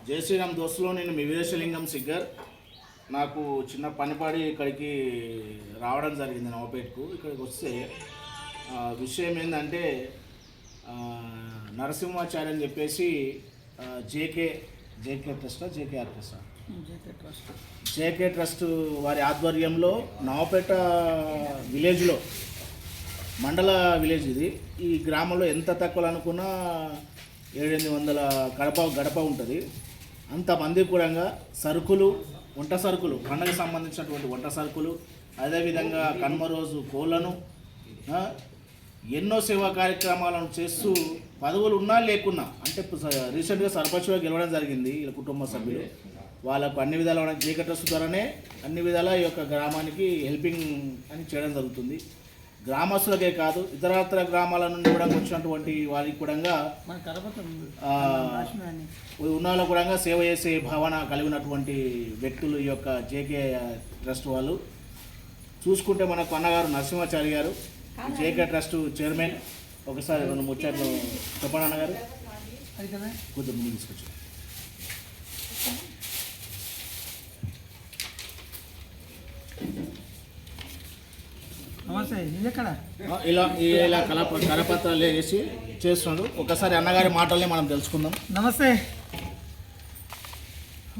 జై శ్రీరామ్ దోస్తులో నేను మీ వీరేశలింగం సిగ్గర్. నాకు చిన్న పనిపాడి ఇక్కడికి రావడం జరిగింది నవపేటకు. ఇక్కడికి వస్తే విషయం ఏంటంటే నరసింహాచార్య అని చెప్పేసి జేకే ట్రస్ట్ వారి ఆధ్వర్యంలో నవపేట విలేజ్లో మండల విలేజ్ ఇది. ఈ గ్రామంలో ఎంత తక్కువ అనుకున్నా 700 గడప ఉంటుంది. అంతమంది కూడా సరుకులు, వంట సరుకులు, పండగకు సంబంధించినటువంటి వంట సరుకులు, అదేవిధంగా కనుమ రోజు కోళ్ళను, ఎన్నో సేవా కార్యక్రమాలను చేస్తూ పదవులు ఉన్నా లేకున్నా, అంటే రీసెంట్గా సర్పంచ్గా గెలవడం జరిగింది వీళ్ళ కుటుంబ సభ్యులు. వాళ్ళకు అన్ని విధాల జేకే ట్రస్ట్ ద్వారానే అన్ని విధాల ఈ యొక్క గ్రామానికి హెల్పింగ్ అని చేయడం జరుగుతుంది. గ్రామస్తులకే కాదు ఇతరత్ర గ్రామాల నుండి కూడా వచ్చినటువంటి వారికి కూడా ఉన్నాలో కూడా సేవ చేసే భావన కలిగినటువంటి వ్యక్తులు ఈ యొక్క జేకే ట్రస్ట్ వాళ్ళు. చూసుకుంటే మనకు అన్నగారు నరసింహాచారి గారు జేకే ట్రస్ట్ చైర్మన్. ఒకసారి మనం ముచ్చట్లు చెప్పండి అన్నగారు, కొద్దిగా ముందు తీసుకొచ్చి. నమస్తే. ఇలా కరపత్రాలు వేసి చేస్తున్నాడు. ఒకసారి అన్నగారి మాటల్ని మనం తెలుసుకుందాం. నమస్తే.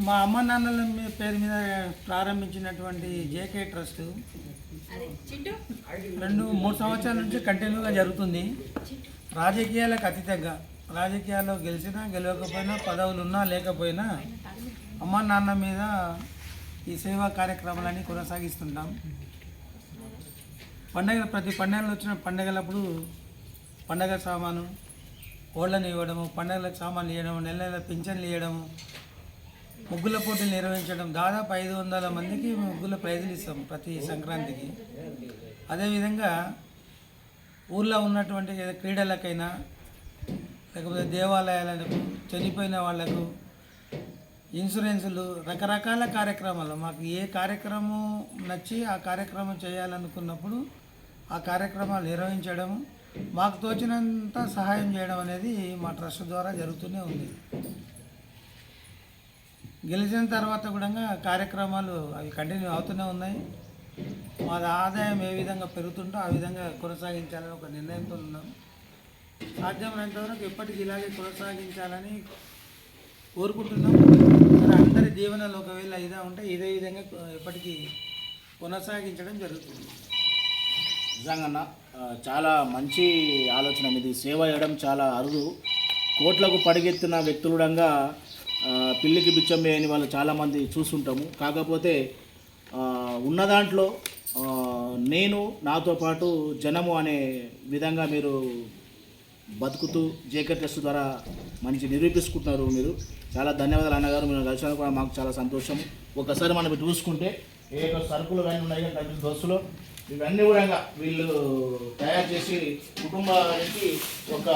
మా అమ్మ నాన్నల పేరు మీద ప్రారంభించినటువంటి జేకే ట్రస్ట్ 2-3 సంవత్సరాల నుంచి కంటిన్యూగా జరుగుతుంది. రాజకీయాలకు అతీతంగా, రాజకీయాల్లో గెలిచినా గెలవకపోయినా, పదవులు ఉన్నా లేకపోయినా అమ్మ నాన్న మీద ఈ సేవా కార్యక్రమాలన్నీ కొనసాగిస్తుంటాం. ప్రతి పండుగలు వచ్చిన పండుగలప్పుడు పండగ సామాను కోళ్ళని ఇవ్వడము, పండుగలకు సామాన్లు ఇవ్వడము, నెల నెల పింఛన్లు ఇవ్వడము, ముగ్గుల పోటీలు నిర్వహించడం. దాదాపు 500 మందికి ముగ్గుల ప్రైజులు ఇస్తాం ప్రతి సంక్రాంతికి. అదేవిధంగా ఊళ్ళో ఉన్నటువంటి క్రీడలకైనా, లేకపోతే దేవాలయాలకు, చనిపోయిన వాళ్లకు ఇన్సూరెన్సులు, రకరకాల కార్యక్రమాలు. మాకు ఏ కార్యక్రమం నచ్చి ఆ కార్యక్రమం చేయాలనుకున్నప్పుడు ఆ కార్యక్రమాలు నిర్వహించడం, మాకు తోచినంత సహాయం చేయడం అనేది మా ట్రస్ట్ ద్వారా జరుగుతూనే ఉంది. గెలిచిన తర్వాత కూడా కార్యక్రమాలు అవి కంటిన్యూ అవుతూనే ఉన్నాయి. మా ఆదాయం ఏ విధంగా పెరుగుతుంటో ఆ విధంగా కొనసాగించాలని ఒక నిర్ణయంతో ఉన్నాం. సాధ్యమైనంత వరకు ఎప్పటికీ ఇలాగే కొనసాగించాలని కోరుకుంటున్నాం. అందరి జీవనాలు ఒకవేళ ఇదే ఉంటే ఇదే విధంగా ఎప్పటికీ కొనసాగించడం జరుగుతుంది. నిజంగా చాలా మంచి ఆలోచన ఇది. సేవ చేయడం చాలా అరుదు. కోట్లకు పడిగెత్తిన వ్యక్తులుడంగా పిల్లికి బిచ్చం వేయని వాళ్ళు చాలామంది చూస్తుంటాము. కాకపోతే ఉన్న దాంట్లో నేను, నాతో పాటు జనము అనే విధంగా మీరు బతుకుతూ జేకే ట్రస్ట్ ద్వారా మంచి నిరూపించుకుంటున్నారు. మీరు చాలా ధన్యవాదాలు అన్నగారు. మీరు కలిసినందుకు కూడా మాకు చాలా సంతోషం. ఒకసారి మనం చూసుకుంటే ఏ సరుకులు కానీ ఉన్నాయి కానీ దోస్తులు ఇవన్నీ కూడా వీళ్ళు తయారు చేసి కుటుంబానికి ఒక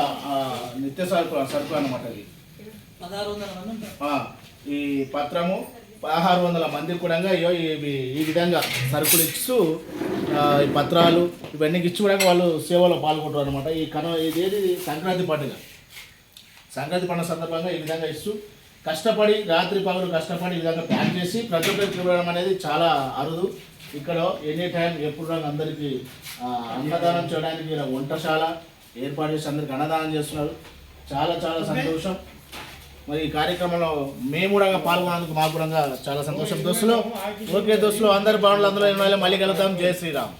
నిత్య సరుకు అన్నమాట. ఇది 1600 ఈ పత్రము 1600 మందికి కూడా ఈ విధంగా సరుకులు ఇస్తూ ఈ పత్రాలు ఇవన్నీ ఇచ్చి కూడా వాళ్ళు సేవలో పాల్గొంటారు అనమాట. ఇదేది సంక్రాంతి పండుగ సందర్భంగా ఈ విధంగా ఇస్తూ కష్టపడి రాత్రి పగలు కష్టపడి ఈ విధంగా ప్యాక్ చేసి ప్రతి ఒక్కరికి ఇవ్వడం అనేది చాలా అరుదు. ఇక్కడ ఎనీ టైం ఎప్పుడు అందరికీ అన్నదానం చేయడానికి వంటశాల ఏర్పాటు చేసి అందరికీ అన్నదానం చేస్తున్నారు. చాలా చాలా సంతోషం. మరి ఈ కార్యక్రమంలో మేము కూడా పాల్గొన్నందుకు మాకు కూడా చాలా సంతోషం దోస్తులు. ఓకే దోస్తులు, అందరి బాగుండలు అందులో మళ్ళీ కలుద్దాం. జై శ్రీరామ్.